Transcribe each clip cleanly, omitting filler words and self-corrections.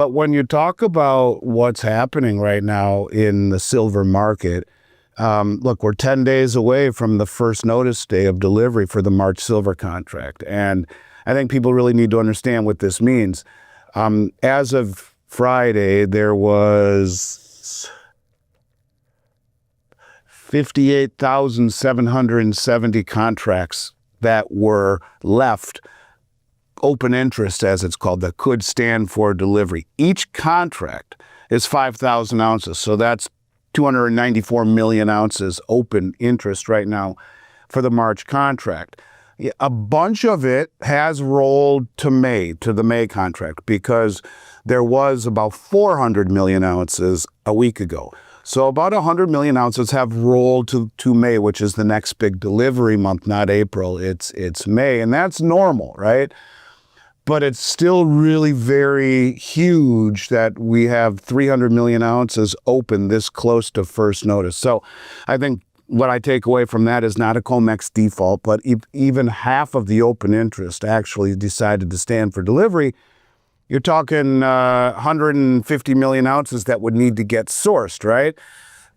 But when you talk about what's happening right now in the silver market, look, we're 10 days away from the first notice day of delivery for the March silver contract. And I think people really need to understand what this means. As of Friday, there was 58,770 contracts that were left open interest, as it's called, that could stand for delivery. Each contract is 5,000 ounces. So that's 294 million ounces open interest right now for the March contract. A bunch of it has rolled to the May contract, because there was about 400 million ounces a week ago. So about 100 million ounces have rolled to May, which is the next big delivery month, not April, it's May. And that's normal, right? But it's still really very huge that we have 300 million ounces open this close to first notice. So I think what I take away from that is not a COMEX default, but even half of the open interest actually decided to stand for delivery. You're talking 150 million ounces that would need to get sourced, right?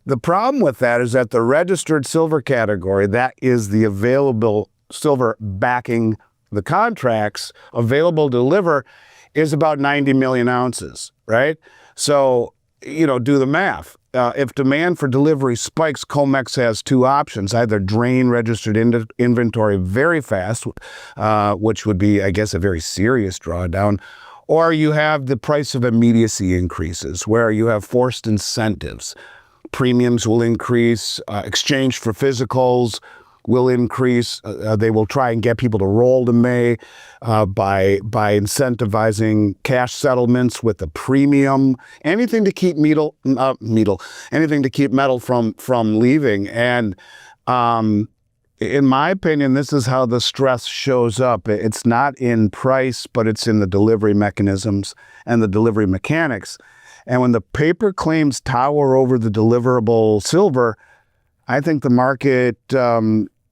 The problem with that is that the registered silver category, that is the available silver backing the contracts available to deliver, is about 90 million ounces, right? So, do the math. If demand for delivery spikes, COMEX has two options: either drain registered inventory very fast, which would be, I guess, a very serious drawdown, or you have the price of immediacy increases, where you have forced incentives. Premiums will increase, exchange for physicals will increase. They will try and get people to roll to May by incentivizing cash settlements with a premium, anything to keep metal from leaving. And in my opinion, this is how the stress shows up. It's not in price, but it's in the delivery mechanisms and the delivery mechanics. And when the paper claims tower over the deliverable silver, I think the market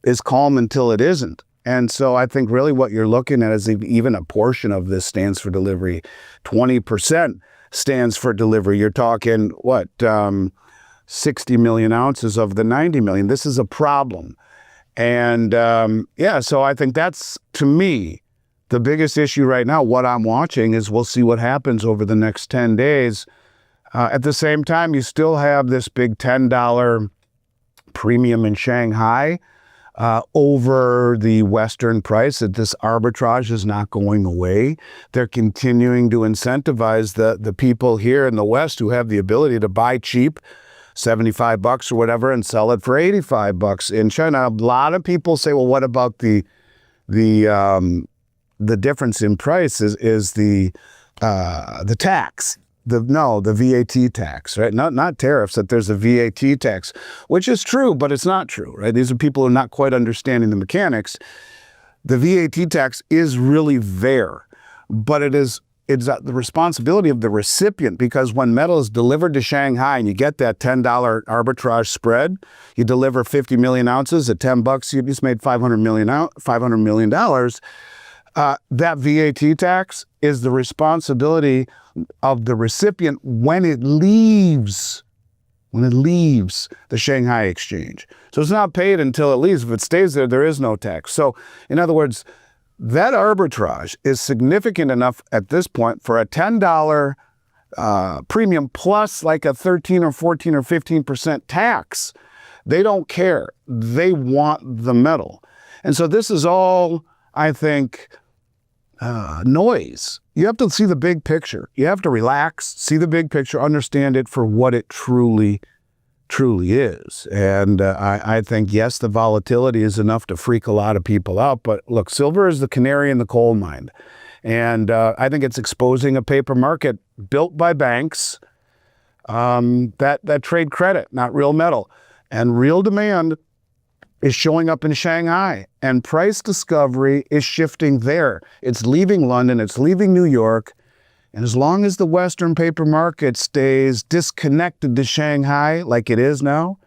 is calm until it isn't. And so I think really what you're looking at is even a portion of this stands for delivery. 20% stands for delivery. You're talking, 60 million ounces of the 90 million. This is a problem. And so I think that's, to me, the biggest issue right now. What I'm watching is we'll see what happens over the next 10 days. At the same time, you still have this big $10 premium in Shanghai over the Western price. That this arbitrage is not going away. They're continuing to incentivize the people here in the West who have the ability to buy cheap, $75 or whatever, and sell it for $85 in China. A lot of people say, well, what about the difference in price is the tax. The VAT tax, right? Not tariffs, that there's a VAT tax, which is true, but it's not true, right? These are people who are not quite understanding the mechanics. The VAT tax is really there, but it's the responsibility of the recipient, because when metal is delivered to Shanghai and you get that $10 arbitrage spread, you deliver 50 million ounces at $10, you just made $500 million. That VAT tax is the responsibility of the recipient when it leaves the Shanghai exchange. So it's not paid until it leaves. If it stays there, there is no tax. So in other words, that arbitrage is significant enough at this point for a $10 premium plus like a 13 or 14 or 15% tax. They don't care. They want the metal. And so this is all, I think, noise. You have to see the big picture. You have to relax, see the big picture, understand it for what it truly is. And I think, yes, the volatility is enough to freak a lot of people out. But look, silver is the canary in the coal mine. And I think it's exposing a paper market built by banks that trade credit, not real metal. And real demand is showing up in Shanghai, and price discovery is shifting there. It's leaving London, it's leaving New York, and as long as the Western paper market stays disconnected to Shanghai like it is now,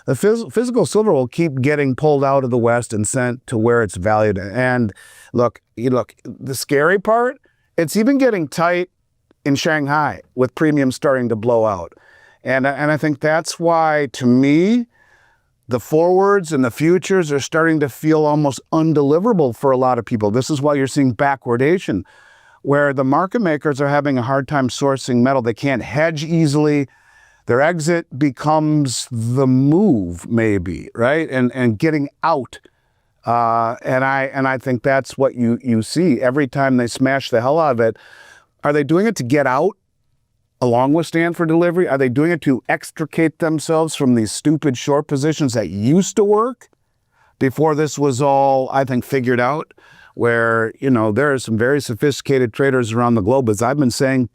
the physical silver will keep getting pulled out of the West and sent to where it's valued. And look, the scary part, it's even getting tight in Shanghai with premiums starting to blow out. And I think that's why, to me, the forwards and the futures are starting to feel almost undeliverable for a lot of people. This is why you're seeing backwardation, where the market makers are having a hard time sourcing metal. They can't hedge easily. Their exit becomes the move, maybe, right? And getting out. And I think that's what you see every time they smash the hell out of it. Are they doing it to get out along with stand for delivery? Are they doing it to extricate themselves from these stupid short positions that used to work before this was all, I think, figured out? Where, there are some very sophisticated traders around the globe, as I've been saying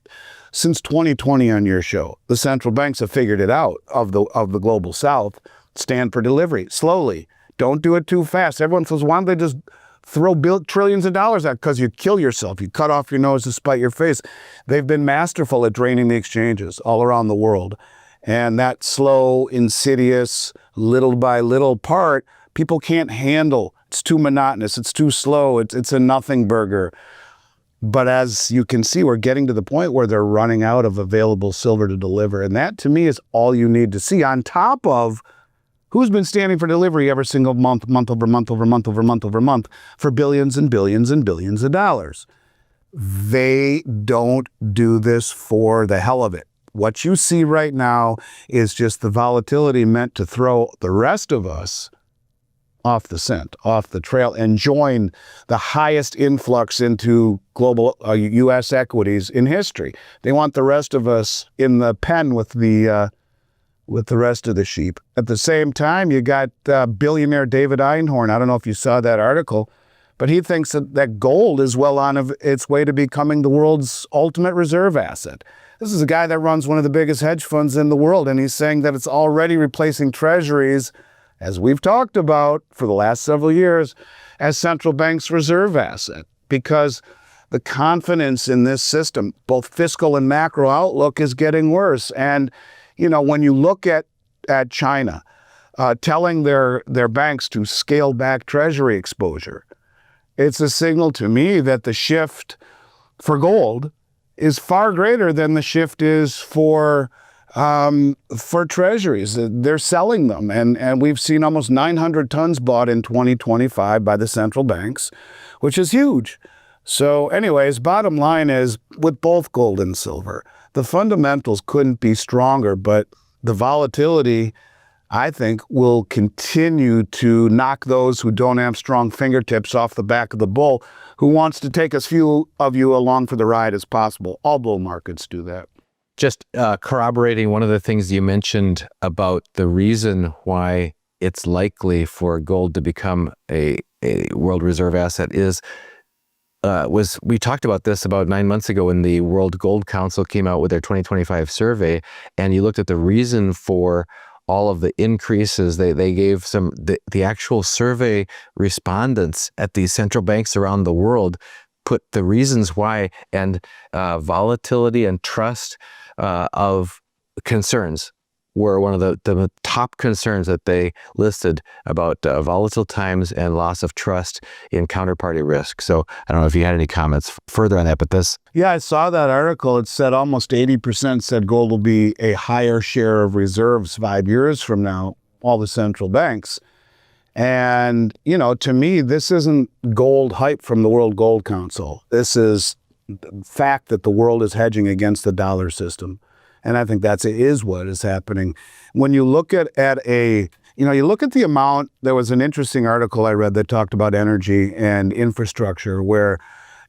since 2020 on your show. The central banks have figured it out of the global south. Stand for delivery slowly. Don't do it too fast. Everyone says, why don't they just throw trillions of dollars at? Because you kill yourself. You cut off your nose to spite your face. They've been masterful at draining the exchanges all around the world. And that slow, insidious, little by little part, people can't handle. It's too monotonous. It's too slow. It's a nothing burger. But as you can see, we're getting to the point where they're running out of available silver to deliver. And that, to me, is all you need to see, on top of who's been standing for delivery every single month, month over month over month over month over month, for billions and billions and billions of dollars. They don't do this for the hell of it. What you see right now is just the volatility meant to throw the rest of us off the scent, off the trail, and join the highest influx into global U.S. equities in history. They want the rest of us in the pen with the rest of the sheep. At the same time, you got billionaire David Einhorn. I don't know if you saw that article, but he thinks that gold is well on its way to becoming the world's ultimate reserve asset. This is a guy that runs one of the biggest hedge funds in the world, and he's saying that it's already replacing treasuries, as we've talked about for the last several years, as central banks' reserve asset, because the confidence in this system, both fiscal and macro outlook, is getting worse. And when you look at China telling their banks to scale back treasury exposure, it's a signal to me that the shift for gold is far greater than the shift is for treasuries. They're selling them, and we've seen almost 900 tons bought in 2025 by the central banks, which is huge. So anyways, bottom line is, with both gold and silver, the fundamentals couldn't be stronger, but the volatility, I think, will continue to knock those who don't have strong fingertips off the back of the bull, who wants to take as few of you along for the ride as possible. All bull markets do that. Just corroborating one of the things you mentioned about the reason why it's likely for gold to become a world reserve asset was we talked about this about 9 months ago when the World Gold Council came out with their 2025 survey, and you looked at the reason for all of the increases. They gave the actual survey respondents at these central banks around the world put the reasons why, and volatility and trust of concerns were one of the top concerns that they listed about volatile times and loss of trust in counterparty risk. So I don't know if you had any comments further on that, but this. Yeah, I saw that article. It said almost 80% said gold will be a higher share of reserves 5 years from now, all the central banks. And, to me, this isn't gold hype from the World Gold Council. This is the fact that the world is hedging against the dollar system. And I think is what is happening. When you look at you look at the amount, there was an interesting article I read that talked about energy and infrastructure, where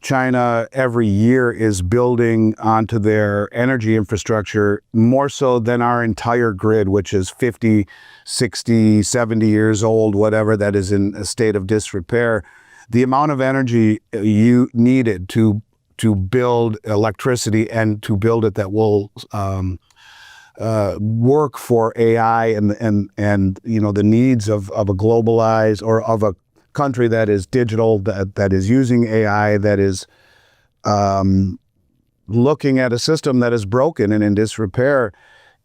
China every year is building onto their energy infrastructure more so than our entire grid, which is 50, 60, 70 years old, whatever, that is in a state of disrepair. The amount of energy you needed to build electricity and to build it that will work for AI and the needs of a globalized, or of a country that is digital, that is using AI, that is looking at a system that is broken and in disrepair.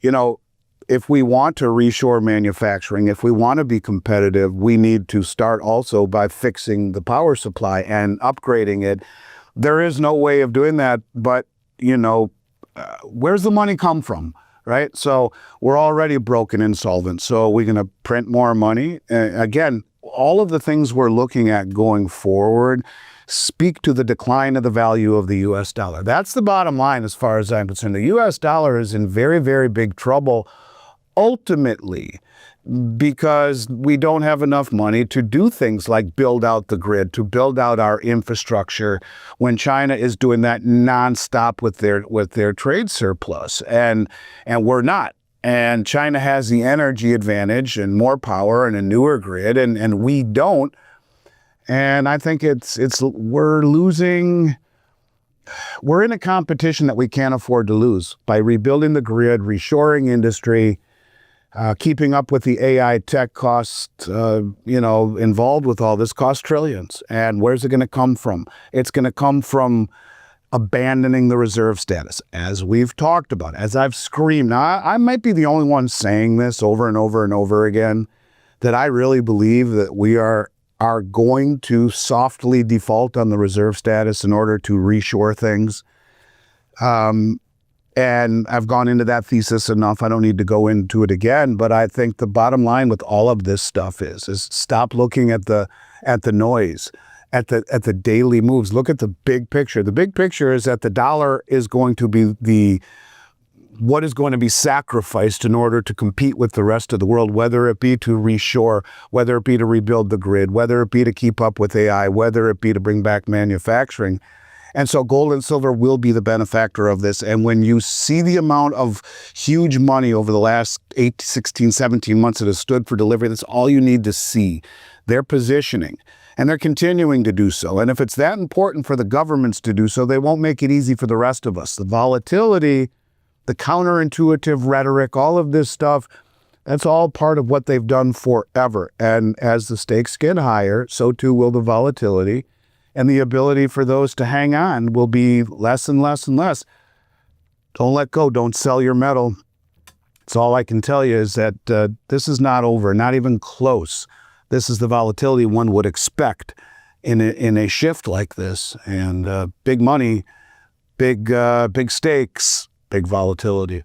If we want to reshore manufacturing, if we want to be competitive, we need to start also by fixing the power supply and upgrading it. There is no way of doing that but, where's the money come from, right? So we're already broke and insolvent. So we're going to print more money. Again, all of the things we're looking at going forward speak to the decline of the value of the U.S. dollar. That's the bottom line as far as I'm concerned. The U.S. dollar is in very, very big trouble ultimately because we don't have enough money to do things like build out the grid, to build out our infrastructure when China is doing that nonstop with their trade surplus. And we're not. And China has the energy advantage and more power and a newer grid, and we don't. And I think we're losing. We're in a competition that we can't afford to lose by rebuilding the grid, reshoring industry, keeping up with the AI tech costs, involved with all this costs trillions. And where's it going to come from? It's going to come from abandoning the reserve status, as we've talked about, as I've screamed. Now, I might be the only one saying this over and over and over again, that I really believe that we are going to softly default on the reserve status in order to reshore things. And I've gone into that thesis enough. I don't need to go into it again. But I think the bottom line with all of this stuff is stop looking at the noise, at the daily moves. Look at the big picture. The big picture is that the dollar is going to be what is going to be sacrificed in order to compete with the rest of the world, whether it be to reshore, whether it be to rebuild the grid, whether it be to keep up with AI, whether it be to bring back manufacturing. And so gold and silver will be the benefactor of this. And when you see the amount of huge money over the last 8, 16, 17 months that has stood for delivery, that's all you need to see. They're positioning, and they're continuing to do so. And if it's that important for the governments to do so, they won't make it easy for the rest of us. The volatility, the counterintuitive rhetoric, all of this stuff, that's all part of what they've done forever. And as the stakes get higher, so too will the volatility. And the ability for those to hang on will be less and less and less. Don't let go. Don't sell your metal. That's all I can tell you is that this is not over, not even close. This is the volatility one would expect in a shift like this. And big money, big stakes, big volatility.